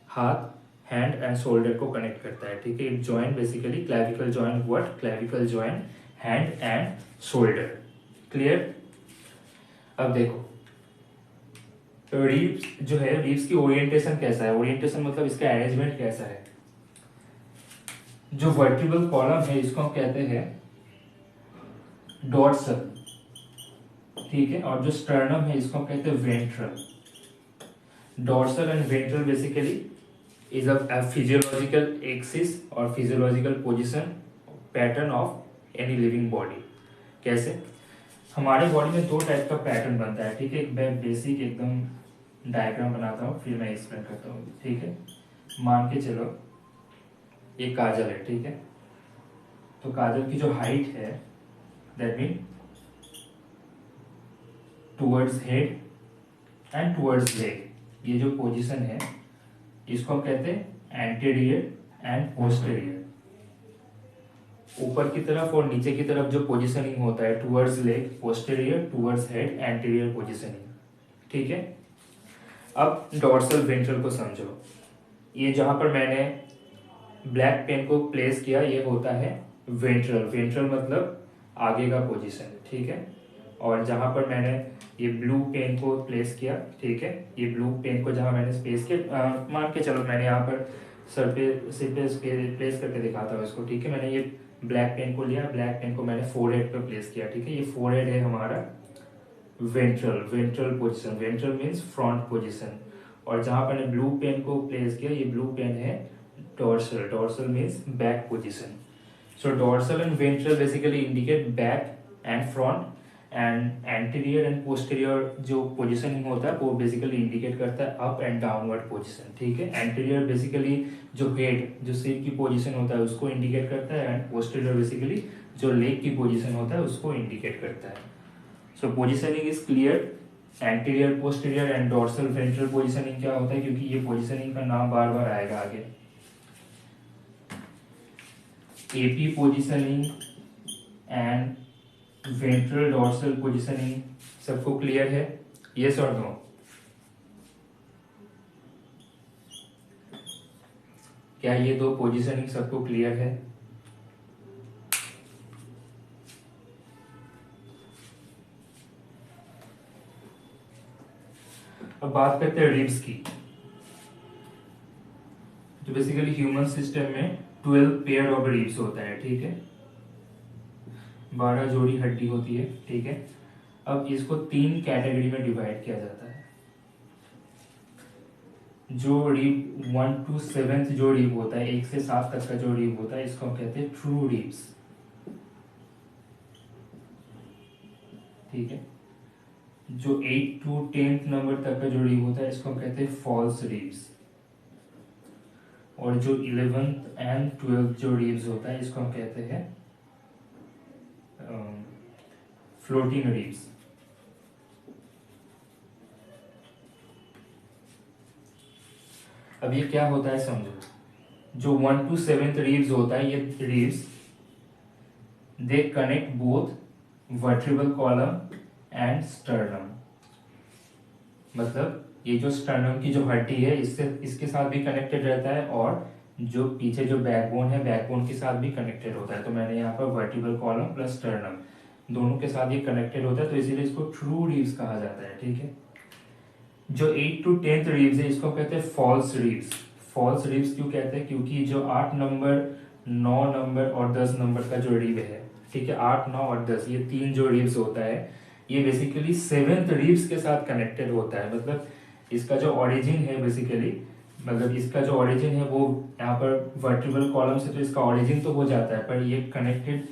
हाथ, हैंड एंड शोल्डर को कनेक्ट करता है, ठीक है। It join basically clavicle join what, clavicle join hand and shoulder. Clear. अब देखो, रीब्स जो है, रीब्स की ओरिएंटेशन कैसा है, ओरिएंटेशन मतलब इसका अरेंजमेंट कैसा है। जो वर्टिब्रल कॉलम है इसको हम कहते हैं डॉर्सल, ठीक है। और जो स्टर्नम है इसको हम कहते हैं ventral. Dorsal and ventral basically is a physiological axis और physiological position pattern of any living body. कैसे, हमारे बॉडी में दो टाइप का पैटर्न बनता है, ठीक है। एक मैं बेसिक एकदम डायग्राम बनाता हूँ, फिर मैं एक्सप्लेन करता हूँ, ठीक है। मान के चलो ये काजल है, ठीक है। तो काजल की जो हाइट है, that mean towards head and towards leg, ये जो पोजीशन है इसको हम कहते हैं एंटीरियर एंड पोस्टेरियर। ऊपर की तरफ और नीचे की तरफ जो पोजीशनिंग होता है, towards leg posterior, towards head anterior positioning, ठीक है। अब डॉर्सल वेंट्रल को समझो। ये जहां पर मैंने ब्लैक पेन को प्लेस किया ये होता है वेंट्रल। वेंट्रल मतलब आगे का पोजीशन, ठीक है। और जहां पर मैंने ये ब्लू पेन को प्लेस किया, ठीक है, ये ब्लू पेन को जहां मैंने स्पेस किया, मान के चलो मैंने यहाँ पर सर पे प्लेस करके दिखाता हूँ इसको, ठीक है। मैंने ये ब्लैक पेन को लिया, ब्लैक पेन को मैंने फोरहेड पे प्लेस किया, ठीक है। ये फोरहेड है हमारा ventral, ventral position. Ventral means front position. और जहां पर मैंने ब्लू पेन को प्लेस किया, ये ब्लू पेन है dorsal. Dorsal means back position. So dorsal and ventral basically indicate back and front, and anterior and posterior जो positioning होता है वो basically indicate करता है up and downward position, ठीक है। anterior basically जो head, जो सिर की position होता है उसको indicate करता है, and posterior basically जो leg की position होता है उसको indicate करता है। So positioning is clear, anterior, posterior and dorsal ventral positioning क्या होता है, क्योंकि ये positioning का नाम बार बार आएगा आगे। AP positioning and ventral dorsal positioning सबको क्लियर है? यस और नो? क्या ये दो पोजीशनिंग सबको क्लियर है? अब बात करते हैं रिब्स की। तो बेसिकली ह्यूमन सिस्टम में 12 पेयर ऑफ रिब्स होता है, ठीक है। 12 जोड़ी हड्डी होती है, ठीक है। अब इसको 3 कैटेगरी में डिवाइड किया जाता है। जो रिब 1 to 7 जो रिब होता है, 1 से 7 तक का जो रिब होता है, इसको हम कहते हैं ट्रू रिब्स, ठीक है। जो 8 to 10 नंबर तक का जो रिब होता है इसको हम कहते हैं फॉल्स रिब्स। और जो 11th and 12th जो रिब्स होता है इसको हम कहते हैं फ्लोटिंग रिब्स। अब ये क्या होता है समझो। जो 1 to 7 रिब्स होता है, ये ribs they connect both vertebral column and sternum. मतलब ये जो स्टर्नम की जो हड्डी है इससे इसके साथ भी कनेक्टेड रहता है, और जो पीछे जो बैकबोन है बैकबोन के साथ भी कनेक्टेड होता है। तो मैंने यहाँ पर वर्टिब्रल कॉलम प्लस स्टर्नम दोनों के साथ ये कनेक्टेड होता है, तो इसीलिए इसको ट्रू रिब्स कहा जाता है, ठीक है। जो 8 to 10 रिब्स है इसको कहते हैं फॉल्स रिब्स। फॉल्स रिब्स क्यों कहते हैं, क्योंकि जो 8 नंबर, 9 नंबर और 10 नंबर का जो रिब है, ठीक है, 8, 9 और 10 ये 3 जो रिब्स होता है ये बेसिकली 7th रिब्स के साथ कनेक्टेड होता है। मतलब इसका जो ओरिजिन है बेसिकली, मतलब इसका जो ओरिजिन है वो यहाँ पर वर्टिब्रल कॉलम से तो इसका ओरिजिन तो हो जाता है, पर ये कनेक्टेड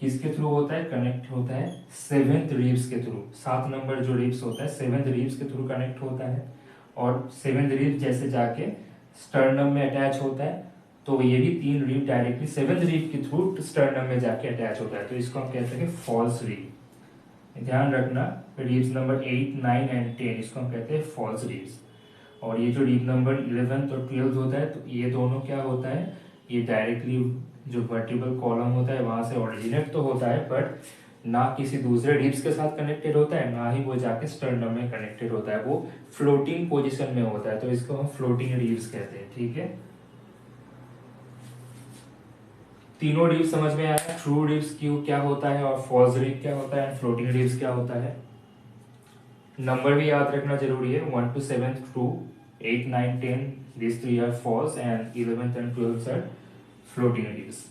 किसके थ्रू होता है, कनेक्ट होता है 7th रिब्स के थ्रू। 7 नंबर जो रिब्स होता है 7th रिब्स के थ्रू कनेक्ट होता है, और 7th रिब्स जैसे जाके स्टर्नम में अटैच होता है, तो ये भी 3 रिब डायरेक्टली 7th रिब के थ्रू स्टर्नम में जाके अटैच होता है, तो इसको हम कहते हैं फॉल्स रिब। ध्यान रखना, रिब्स नंबर 8, 9 एंड 10 इसको हम कहते हैं फॉल्स रिब्स। और ये जो रिब नंबर 11 और 12 होता है, तो ये दोनों क्या होता है, ये डायरेक्टली जो वर्टिब्रल कॉलम होता है वहां से ओरिजिनेट तो होता है, पर ना किसी दूसरे रिब्स के साथ कनेक्टेड होता है, ना ही वो जाके स्टर्नम में कनेक्टेड होता है, वो फ्लोटिंग पोजीशन में होता है, तो इसको हम फ्लोटिंग रिब्स कहते हैं, ठीक है। तीनों रिब्स समझ में आया, ट्रू रिब्स क्यों क्या होता है और फॉल्स रिब क्या होता है, फ्लोटिंग रिब्स क्या होता है। नंबर भी याद रखना जरूरी है, 1 to 7 true, 8, 9, 10 these 3 are false and 11th and 12th are floating riब्स।